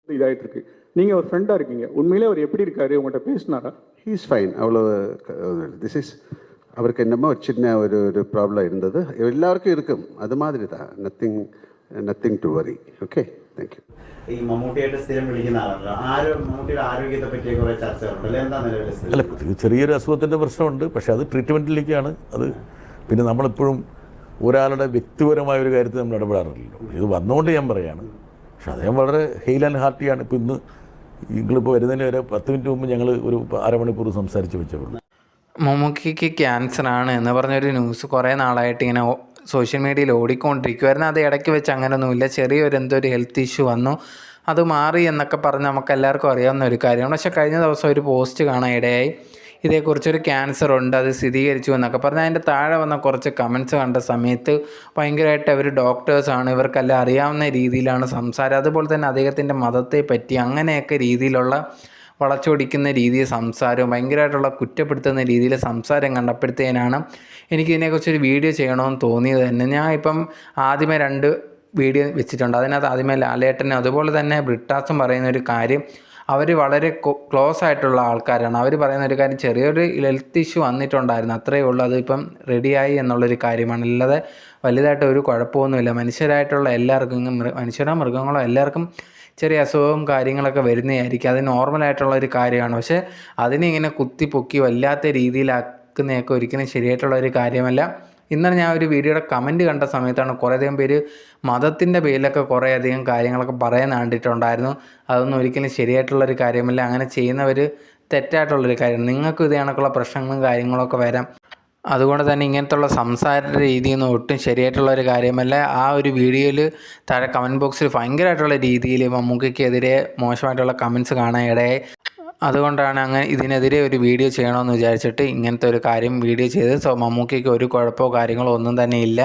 இதாயிட்டு இருக்கு. நீங்க ஒரு ஃப்ரெண்டா இருக்கீங்க. உண்மையிலே அவர் எப்படி இருக்காரு? உங்கள்ட்ட பேசினாரா? He is fine. அவ்வளோ திஸ் இஸ் அவருக்கு என்னமோ ஒரு சின்ன ஒரு ப்ராப்ளம் இருந்தது. எல்லாருக்கும் இருக்கும். அது மாதிரி தான். Nothing to worry. Okay, thank you. ഈ മമ്മൂട്ടിയായിട്ട് സ്ഥിരം വിളിക്കുന്ന ആളാണല്ലോ. മമ്മൂട്ടിയുടെ ആരോഗ്യത്തെ പറ്റിയ കുറേ ചർച്ചകളുണ്ടല്ലോ. എന്താ നിലവിലെ? അല്ല, ചെറിയൊരു അസുഖത്തിൻ്റെ പ്രശ്നമുണ്ട്. പക്ഷെ അത് ട്രീറ്റ്മെൻറ്റിലേക്കാണ്. അത് പിന്നെ നമ്മളിപ്പോഴും ഒരാളുടെ വ്യക്തിപരമായ ഒരു കാര്യത്തിൽ നമ്മൾ ഇടപെടാറില്ലല്ലോ. ഇത് വന്നുകൊണ്ട് ഞാൻ പറയുകയാണ്. പക്ഷെ അദ്ദേഹം വളരെ ഹെയിൽ ആൻഡ് ഹാർട്ടിയാണ്. ഇപ്പോൾ ഇന്ന് നിങ്ങളിപ്പോൾ വരുന്നതിന് വരെ 10 മിനിറ്റ് മുമ്പ് ഞങ്ങൾ ഒരു അരമണിക്കൂർ സംസാരിച്ച് വെച്ചോളൂ. മമ്മൂക്കിക്ക് ക്യാൻസറാണ് എന്ന് പറഞ്ഞൊരു ന്യൂസ് കുറേ നാളായിട്ട് ഇങ്ങനെ സോഷ്യൽ മീഡിയയിൽ ഓടിക്കൊണ്ടിരിക്കുമായിരുന്നു. അത് ഇടയ്ക്ക് വെച്ച് അങ്ങനെയൊന്നുമില്ല, ചെറിയൊരു എന്തോ ഒരു ഹെൽത്ത് ഇഷ്യൂ വന്നു, അത് മാറി എന്നൊക്കെ പറഞ്ഞ് നമുക്ക് എല്ലാവർക്കും അറിയാവുന്ന ഒരു കാര്യമാണ്. പക്ഷേ കഴിഞ്ഞ ദിവസം ഒരു പോസ്റ്റ് കാണാൻ ഇടയായി, ഇതേക്കുറിച്ചൊരു ക്യാൻസർ ഉണ്ട്, അത് സ്ഥിരീകരിച്ചു എന്നൊക്കെ പറഞ്ഞ് അതിൻ്റെ താഴെ വന്ന കുറച്ച് കമൻറ്റ്സ് കണ്ട സമയത്ത് ഭയങ്കരമായിട്ട് അവർ ഡോക്ടേഴ്സാണ്, ഇവർക്കെല്ലാം അറിയാവുന്ന രീതിയിലാണ് സംസാരം, അതുപോലെ തന്നെ അദ്ദേഹത്തിൻ്റെ മതത്തെ പറ്റി അങ്ങനെയൊക്കെ രീതിയിലുള്ള വളച്ചൊടിക്കുന്ന രീതിയിൽ സംസാരവും ഭയങ്കരമായിട്ടുള്ള കുറ്റപ്പെടുത്തുന്ന രീതിയിൽ സംസാരം കണ്ടപ്പോഴത്തേനാണ് എനിക്കിതിനെക്കുറിച്ചൊരു വീഡിയോ ചെയ്യണമെന്ന് തോന്നിയത് തന്നെ. ഞാൻ ഇപ്പം ആദ്യമേ 2 വീഡിയോ വെച്ചിട്ടുണ്ട്. അതിനകത്ത് ആദ്യമേ ലാലേട്ടനും അതുപോലെ തന്നെ ബ്രിട്ടാസും പറയുന്ന ഒരു കാര്യം, അവർ വളരെ ക്ലോസ് ആയിട്ടുള്ള ആൾക്കാരാണ്. അവർ പറയുന്ന ഒരു കാര്യം, ചെറിയൊരു ഹെൽത്ത് ഇഷ്യൂ വന്നിട്ടുണ്ടായിരുന്നു, അത്രയേ ഉള്ളൂ, അതിപ്പം റെഡിയായി എന്നുള്ളൊരു കാര്യമാണ്. അല്ലാതെ വലുതായിട്ട് ഒരു കുഴപ്പമൊന്നുമില്ല. മനുഷ്യരായിട്ടുള്ള എല്ലാവർക്കും, മനുഷ്യരോ മൃഗങ്ങളോ എല്ലാവർക്കും ചെറിയ അസുഖവും കാര്യങ്ങളൊക്കെ വരുന്നതായിരിക്കും. അത് നോർമലായിട്ടുള്ളൊരു കാര്യമാണ്. പക്ഷേ അതിനിങ്ങനെ കുത്തിപ്പൊക്കി വല്ലാത്ത രീതിയിലാക്കുന്നതൊക്കെ ഒരിക്കലും ശരിയായിട്ടുള്ളൊരു കാര്യമല്ല. ഇന്നലെ ഞാൻ ഒരു വീഡിയോയുടെ കമൻറ്റ് കണ്ട സമയത്താണ് കുറേയധികം പേര് മതത്തിൻ്റെ പേരിലൊക്കെ കുറേയധികം കാര്യങ്ങളൊക്കെ പറയുന്ന കണ്ടിട്ടുണ്ടായിരുന്നു. അതൊന്നും ഒരിക്കലും ശരിയായിട്ടുള്ളൊരു കാര്യമല്ല. അങ്ങനെ ചെയ്യുന്നവർ തെറ്റായിട്ടുള്ളൊരു കാര്യമാണ്. നിങ്ങൾക്കും ഇത് കണക്കുള്ള പ്രശ്നങ്ങളും കാര്യങ്ങളൊക്കെ വരാം. അതുകൊണ്ട് തന്നെ ഇങ്ങനത്തുള്ള സംസാര രീതിയൊന്നും ഒട്ടും ശരിയായിട്ടുള്ളൊരു കാര്യമല്ല. ആ ഒരു വീഡിയോയിൽ താഴെ കമൻറ്റ് ബോക്സിൽ ഭയങ്കരമായിട്ടുള്ള രീതിയിൽ മമ്മൂക്കയ്ക്കെതിരെ മോശമായിട്ടുള്ള കമൻറ്റ്സ് കാണാൻ ഇടയായി. അതുകൊണ്ടാണ് അങ്ങനെ ഇതിനെതിരെ ഒരു വീഡിയോ ചെയ്യണമെന്ന് വിചാരിച്ചിട്ട് ഇങ്ങനത്തെ ഒരു കാര്യം വീഡിയോ ചെയ്ത്. സോ മമ്മൂക്കയ്ക്ക് ഒരു കുഴപ്പമോ കാര്യങ്ങളോ ഒന്നും തന്നെ ഇല്ല.